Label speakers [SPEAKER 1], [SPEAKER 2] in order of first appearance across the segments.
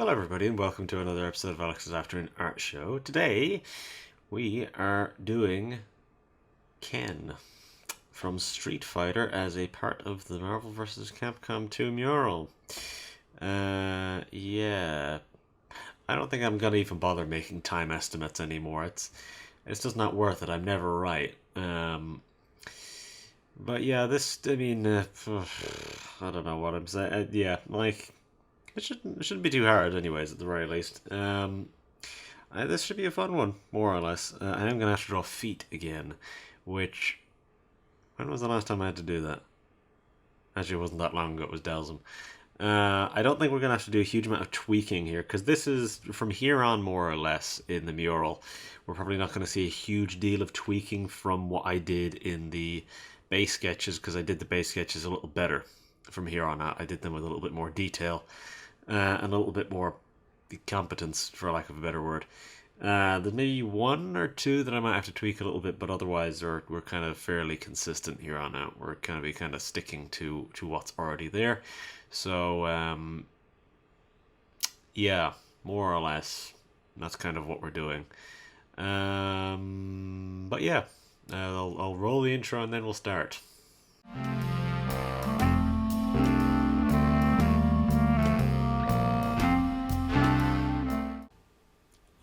[SPEAKER 1] Hello everybody and welcome to another episode of Alex's Afternoon Art Show. Today we are doing Ken from Street Fighter as a part of the Marvel vs. Capcom 2 mural. Yeah, I don't think I'm gonna even bother making time estimates anymore. It's just not worth it. I'm never right. But yeah, I don't know what I'm saying. Yeah, like it shouldn't be too hard, anyways. At the very least, this should be a fun one, more or less. I am gonna have to draw feet again, which when was the last time I had to do that? Actually, it wasn't that long ago. It was Delsum. I don't think we're gonna have to do a huge amount of tweaking here because this is from here on more or less in the mural. We're probably not going to see a huge deal of tweaking from what I did in the base sketches because I did the base sketches a little better from here on out. I did them with a little bit more detail. And a little bit more competence, for lack of a better word. There's maybe one or two that I might have to tweak a little bit, but otherwise we're kind of fairly consistent here on out. We're going to be kind of sticking to what's already there. So, yeah, more or less, that's kind of what we're doing. But yeah, I'll roll the intro and then we'll start.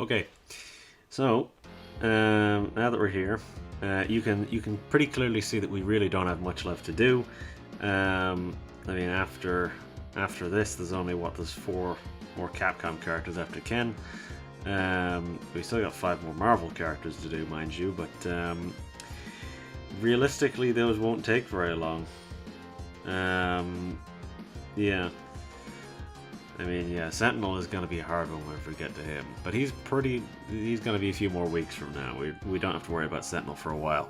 [SPEAKER 1] Okay, so now that we're here, you can pretty clearly see that we really don't have much left to do. I mean, after this, there's there's 4 more Capcom characters after Ken. We still got 5 more Marvel characters to do, mind you, but realistically, those won't take very long. Yeah. I mean, yeah, Sentinel is going to be a hard one when we get to him, but he's going to be a few more weeks from now. We don't have to worry about Sentinel for a while.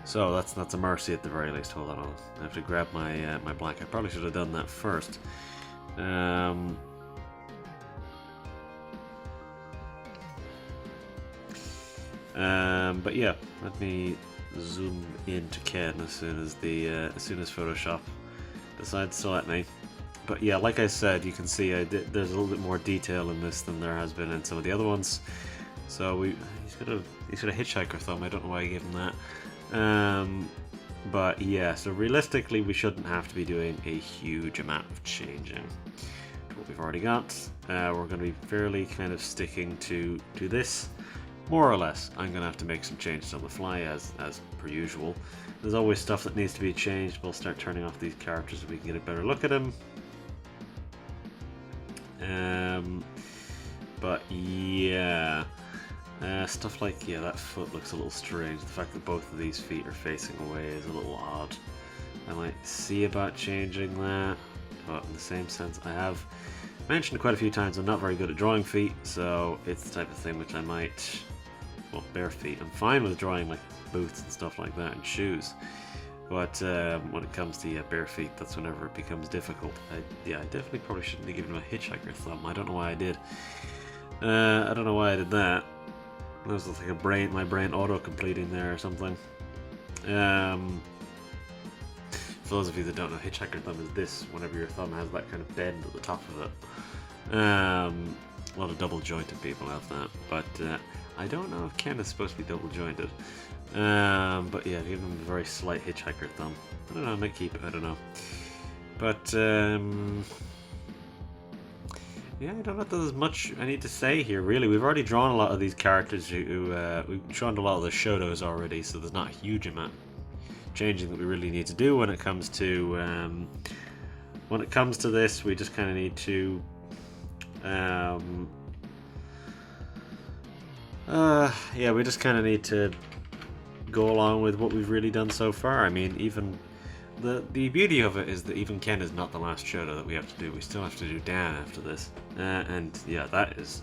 [SPEAKER 1] So that's a mercy at the very least. Hold on, I have to grab my my blank. I probably should have done that first. But yeah, let me zoom into Ken as soon as Photoshop decides to let me. But yeah, like I said, you can see there's a little bit more detail in this than there has been in some of the other ones. So he's got a hitchhiker thumb. I don't know why I gave him that. But yeah, so realistically, we shouldn't have to be doing a huge amount of changing to what we've already got. We're going to be fairly kind of sticking to this, more or less. I'm going to have to make some changes on the fly as per usual. There's always stuff that needs to be changed. We'll start turning off these characters so we can get a better look at them. But yeah, stuff like, yeah, that foot looks a little strange. The fact that both of these feet are facing away is a little odd. I might see about changing that, but in the same sense, I have mentioned quite a few times I'm not very good at drawing feet, so it's the type of thing which I might, well, bare feet. I'm fine with drawing like boots and stuff like that and shoes. But when it comes to bare feet, that's whenever it becomes difficult. I definitely probably shouldn't have given him a hitchhiker thumb. I don't know why I did. I don't know why I did that. That was like my brain auto-completing there or something. For those of you that don't know, hitchhiker thumb is this, whenever your thumb has that kind of bend at the top of it. A lot of double-jointed people have that, but I don't know if Ken is supposed to be double-jointed. But yeah, give him a very slight hitchhiker thumb. I don't know, I might keep it, I don't know. But, yeah, I don't know if there's much I need to say here, really. We've already drawn a lot of these characters we've drawn a lot of the Shotos already, so there's not a huge amount of changing that we really need to do when it comes to, this. We just kind of need to, yeah, we just kind of need to go along with what we've really done so far. I mean, even the beauty of it is that even Ken is not the last Shoto that we have to do. We still have to do Dan after this, and yeah, that is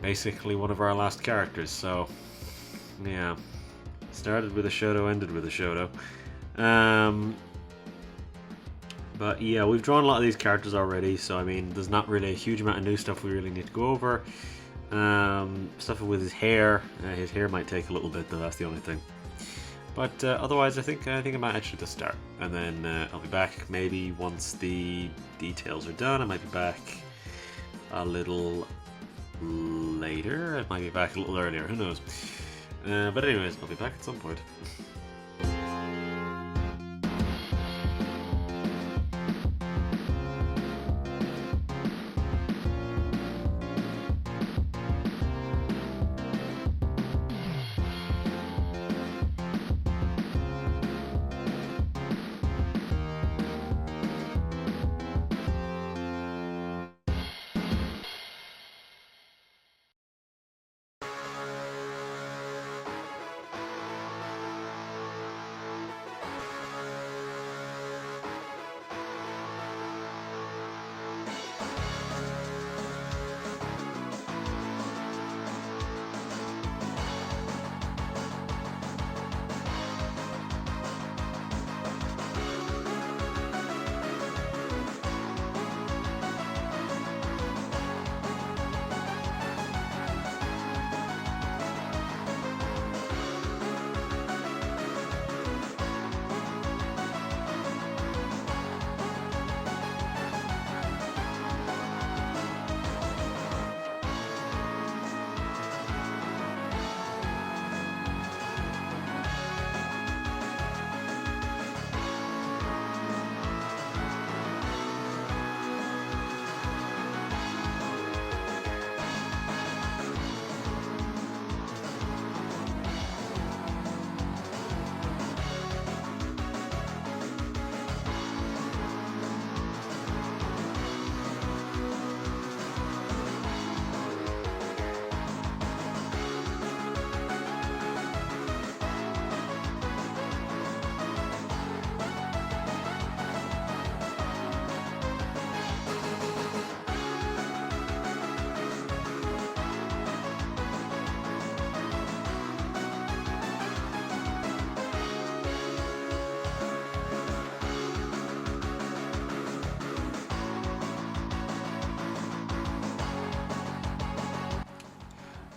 [SPEAKER 1] basically one of our last characters. So yeah, started with a Shoto, ended with a Shoto. But yeah, we've drawn a lot of these characters already, so I mean, there's not really a huge amount of new stuff we really need to go over. Stuff with his hair might take a little bit though, that's the only thing. But otherwise, I think I might actually just start, and then I'll be back maybe once the details are done. I might be back a little later. It might be back a little earlier, who knows. But anyways, I'll be back at some point.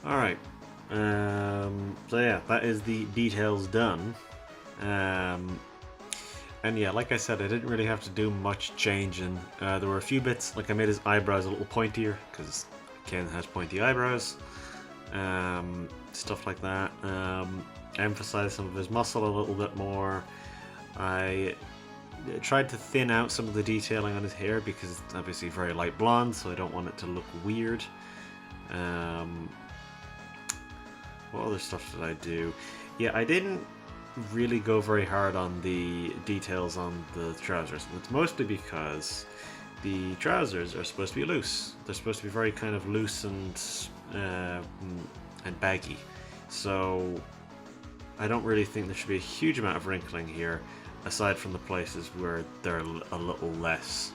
[SPEAKER 1] Alright, so yeah, that is the details done. And yeah, like I said, I didn't really have to do much changing. There were a few bits, like I made his eyebrows a little pointier, because Ken has pointy eyebrows. Stuff like that. Emphasized some of his muscle a little bit more. I tried to thin out some of the detailing on his hair, because it's obviously very light blonde, so I don't want it to look weird. What other stuff did I do? Yeah, I didn't really go very hard on the details on the trousers. It's mostly because the trousers are supposed to be loose. They're supposed to be very kind of loose and baggy. So I don't really think there should be a huge amount of wrinkling here, aside from the places where they're a little less.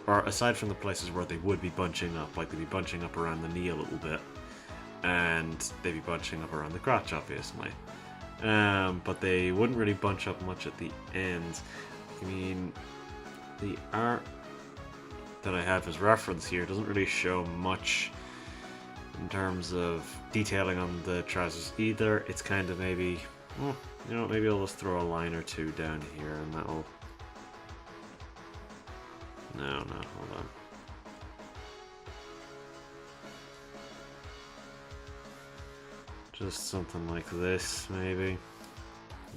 [SPEAKER 1] Or aside from the places where they would be bunching up, like they'd be bunching up around the knee a little bit. And they'd be bunching up around the crotch, obviously. But they wouldn't really bunch up much at the end. I mean, the art that I have as reference here doesn't really show much in terms of detailing on the trousers either. It's kind of maybe, well, you know, maybe I'll just throw a line or two down here and that'll... No, hold on. Just something like this, maybe.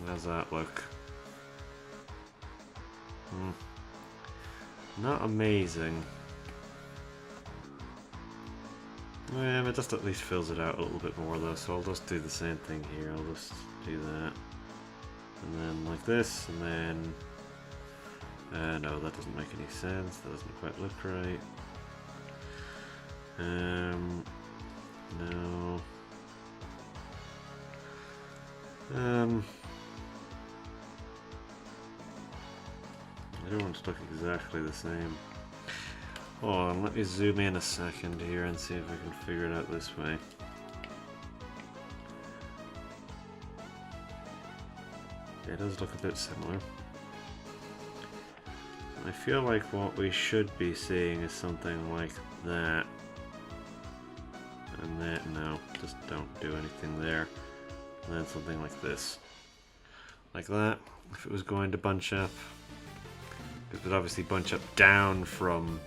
[SPEAKER 1] How's that look? Not amazing. Yeah, it just at least fills it out a little bit more though, so I'll just do the same thing here. I'll just do that. And then like this, and then... no, that doesn't make any sense. That doesn't quite look right. No. I don't want it to look exactly the same. Hold on, let me zoom in a second here and see if I can figure it out this way. Yeah, it does look a bit similar. I feel like what we should be seeing is something like that. And then, no, just don't do anything there. And then something like this. Like that, if it was going to bunch up. It would obviously bunch up down from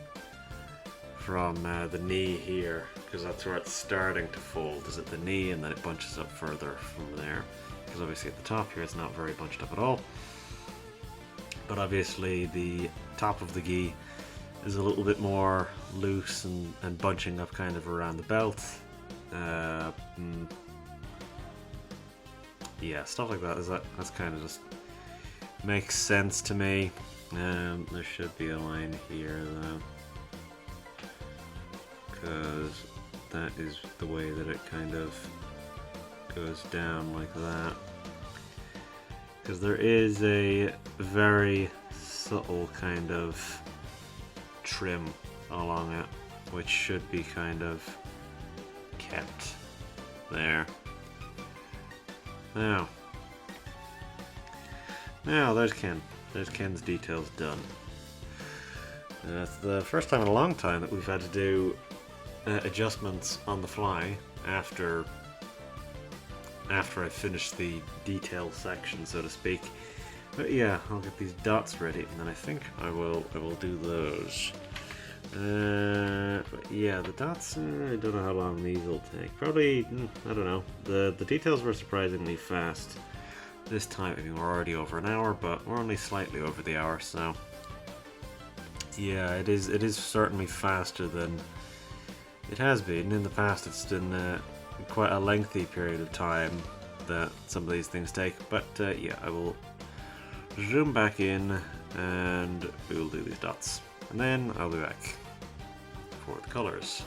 [SPEAKER 1] from the knee here, because that's where it's starting to fold, is at the knee, and then it bunches up further from there. Because obviously at the top here it's not very bunched up at all. But obviously the top of the gi is a little bit more loose and bunching up kind of around the belt. Yeah, stuff like that. That's kind of just makes sense to me. There should be a line here though, because that is the way that it kind of goes down like that. Because there is a very subtle kind of trim along it, which should be kind of kept there. Now there's Ken. There's Ken's details done. It's the first time in a long time that we've had to do adjustments on the fly after I finish the detail section, so to speak. But yeah, I'll get these dots ready, and then I think I will do those. But yeah, the dots, I don't know how long these will take. Probably, I don't know. The details were surprisingly fast this time. I mean, we're already over an hour, but we're only slightly over the hour, so yeah, it is certainly faster than it has been in the past. It's been quite a lengthy period of time that some of these things take, but yeah, I will zoom back in and we will do these dots, and then I'll be back for the colors.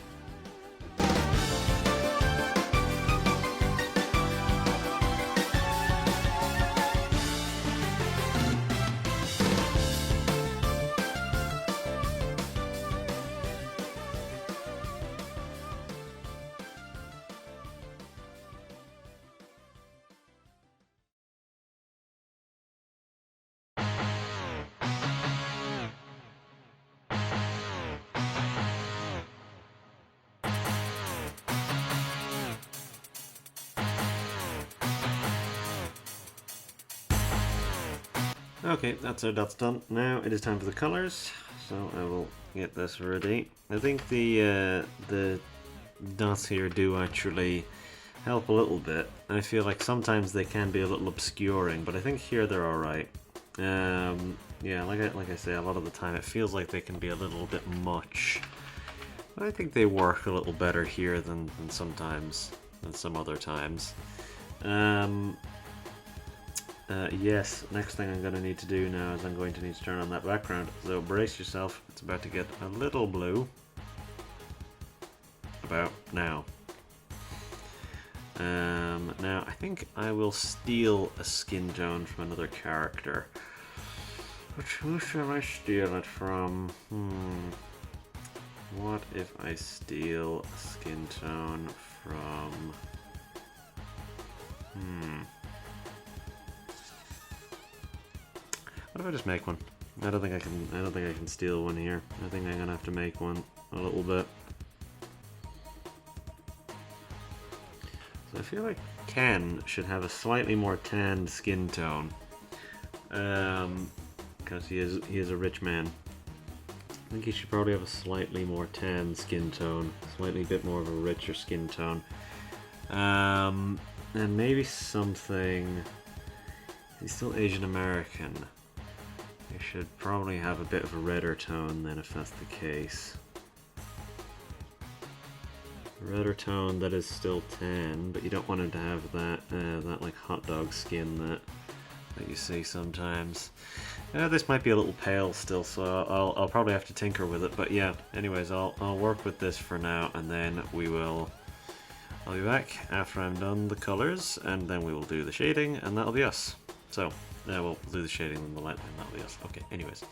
[SPEAKER 1] Okay, that's our dots done. Now it is time for the colors, so I will get this ready. I think the dots here do actually help a little bit. I feel like sometimes they can be a little obscuring, but I think here they're alright. Yeah, like I say, a lot of the time it feels like they can be a little bit much. But I think they work a little better here than some other times. Yes, next thing I'm going to need to do now is I'm going to need to turn on that background. So brace yourself, it's about to get a little blue. About now. Now I think I will steal a skin tone from another character. But who shall I steal it from? What if I steal a skin tone from... What if I just make one? I don't think I can steal one here. I think I'm gonna have to make one a little bit. So I feel like Ken should have a slightly more tanned skin tone. Because he is a rich man. I think he should probably have a slightly more tan skin tone, slightly bit more of a richer skin tone. And maybe something... He's still Asian American. He should probably have a bit of a redder tone then, if that's the case. Redder tone that is still tan, but you don't want him to have that that like hot dog skin that you see sometimes. This might be a little pale still, so I'll probably have to tinker with it. But yeah, anyways, I'll work with this for now, and then I'll be back after I'm done the colors, and then we will do the shading, and that'll be us. So we'll do the shading and the light, and that'll be us. Okay, anyways.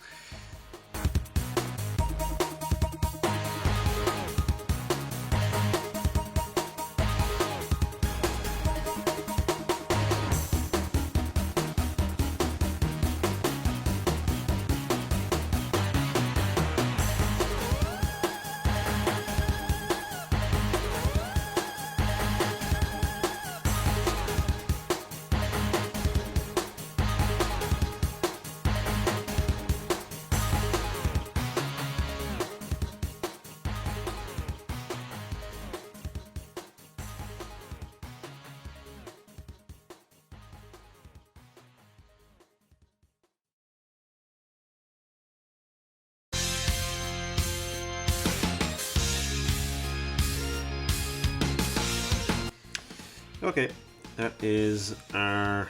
[SPEAKER 1] Okay, that is our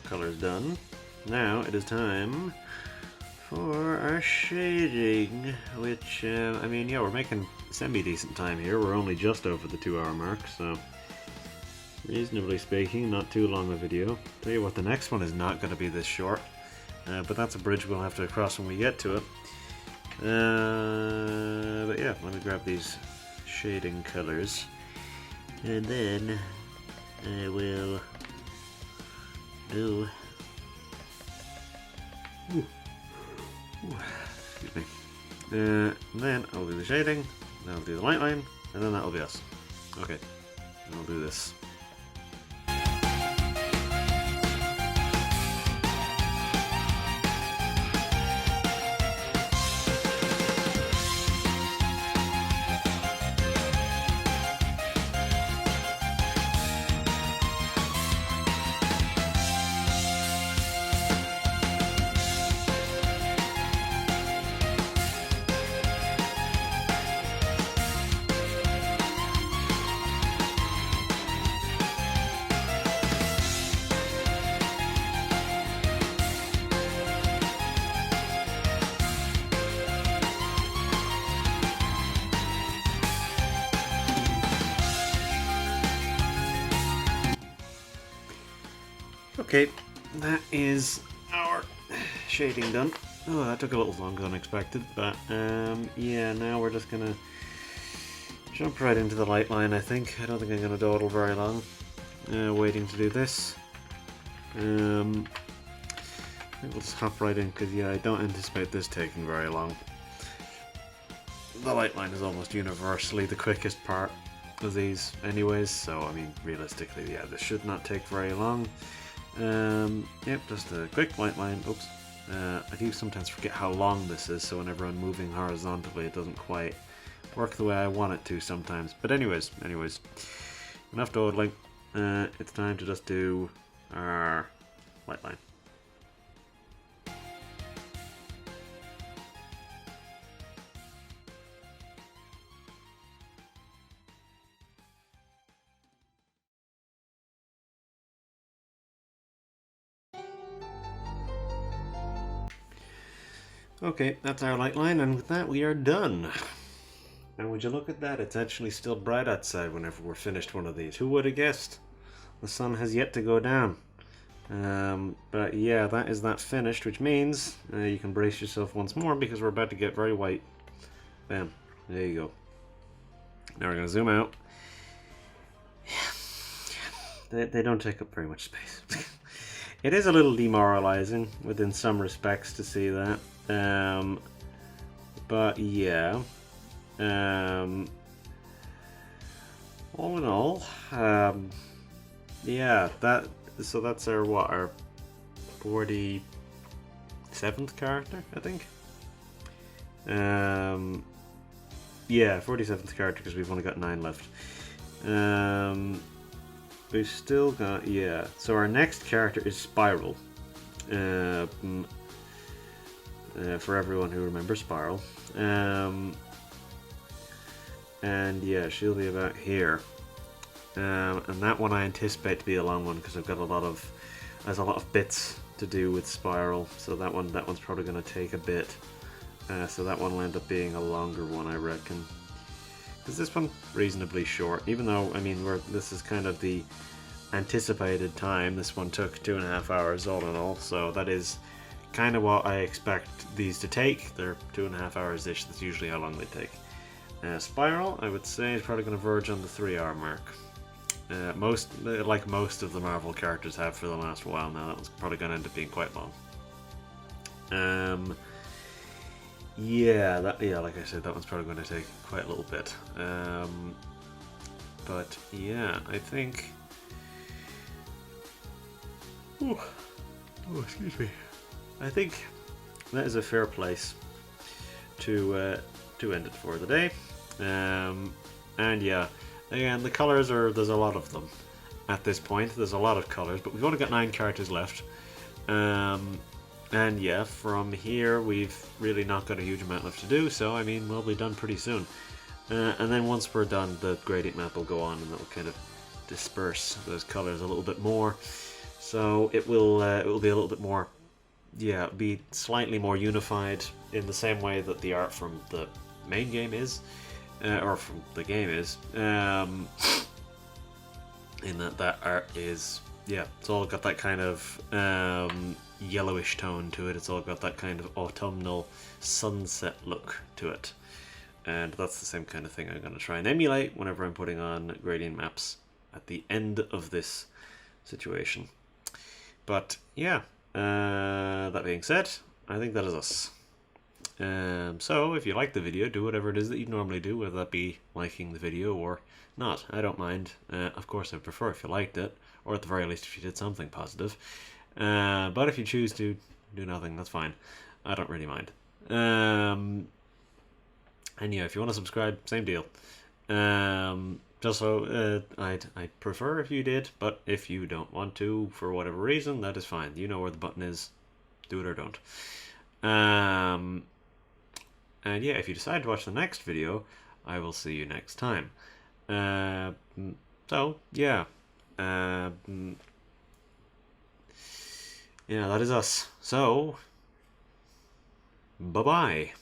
[SPEAKER 1] colors done. Now it is time for our shading, which, I mean, yeah, we're making semi-decent time here. We're only just over the 2-hour mark, so reasonably speaking, not too long a video. Tell you what, the next one is not going to be this short, but that's a bridge we'll have to cross when we get to it. But yeah, let me grab these shading colors, and then I will do... excuse me. Then I'll do the shading, then I'll do the light line, and then that'll be us. Okay, I'll do this. Okay, that is our shading done. Oh, that took a little longer than expected, but yeah, now we're just gonna jump right into the light line, I think. I don't think I'm gonna dawdle very long waiting to do this. I think we'll just hop right in, because yeah, I don't anticipate this taking very long. The light line is almost universally the quickest part of these anyways, so I mean, realistically, yeah, this should not take very long. Yep, just a quick light line. Oops. I do sometimes forget how long this is, so whenever I'm moving horizontally it doesn't quite work the way I want it to sometimes. But anyways, enough dawdling. It's time to just do our light line. Okay, that's our light line, and with that we are done. Now would you look at that, it's actually still bright outside whenever we're finished one of these. Who would have guessed? The sun has yet to go down. But yeah, that is that finished, which means you can brace yourself once more because we're about to get very white. Bam, there you go. Now we're going to zoom out. They don't take up very much space. It is a little demoralizing within some respects to see that. But yeah, all in all, yeah, so that's our, what, our 47th character, I think. Yeah, 47th character, because we've only got 9 left. We've still got, yeah, so our next character is Spiral. For everyone who remembers Spiral. And yeah, she'll be about here. And that one I anticipate to be a long one because I've got there's a lot of bits to do with Spiral, so that one's probably going to take a bit. So that one will end up being a longer one, I reckon. Because this one's reasonably short, even though, I mean, this is kind of the anticipated time. This one took 2.5 hours all in all, so that is kind of what I expect these to take. They're 2.5 hours-ish, that's usually how long they take. Spiral, I would say, is probably going to verge on the 3-hour mark. Like most of the Marvel characters have for the last while now, that one's probably going to end up being quite long. Yeah, like I said, that one's probably going to take quite a little bit. But yeah, I think... Oh, excuse me. I think that is a fair place to end it for the day. And yeah, again, the colours there's a lot of them at this point. There's a lot of colours, but we've only got 9 characters left. And yeah, from here we've really not got a huge amount left to do, so I mean, we'll be done pretty soon. And then once we're done, the gradient map will go on and that'll kind of disperse those colors a little bit more, so it will be a little bit more, yeah, be slightly more unified in the same way that the art from the main game is, or from the game is. In that art is, yeah, it's all got that kind of yellowish tone to it. It's all got that kind of autumnal sunset look to it. And that's the same kind of thing I'm going to try and emulate whenever I'm putting on gradient maps at the end of this situation. But yeah, that being said, I think that is us. So if you like the video, do whatever it is that you normally do, whether that be liking the video or not. I don't mind. Of course, I'd prefer if you liked it, or at the very least if you did something positive. But if you choose to do nothing, that's fine. I don't really mind. And yeah, if you want to subscribe, same deal. Just so I'd prefer if you did, but if you don't want to for whatever reason, that is fine. You know where the button is. Do it or don't. And yeah, if you decide to watch the next video, I will see you next time. So yeah, yeah, that is us. So bye bye.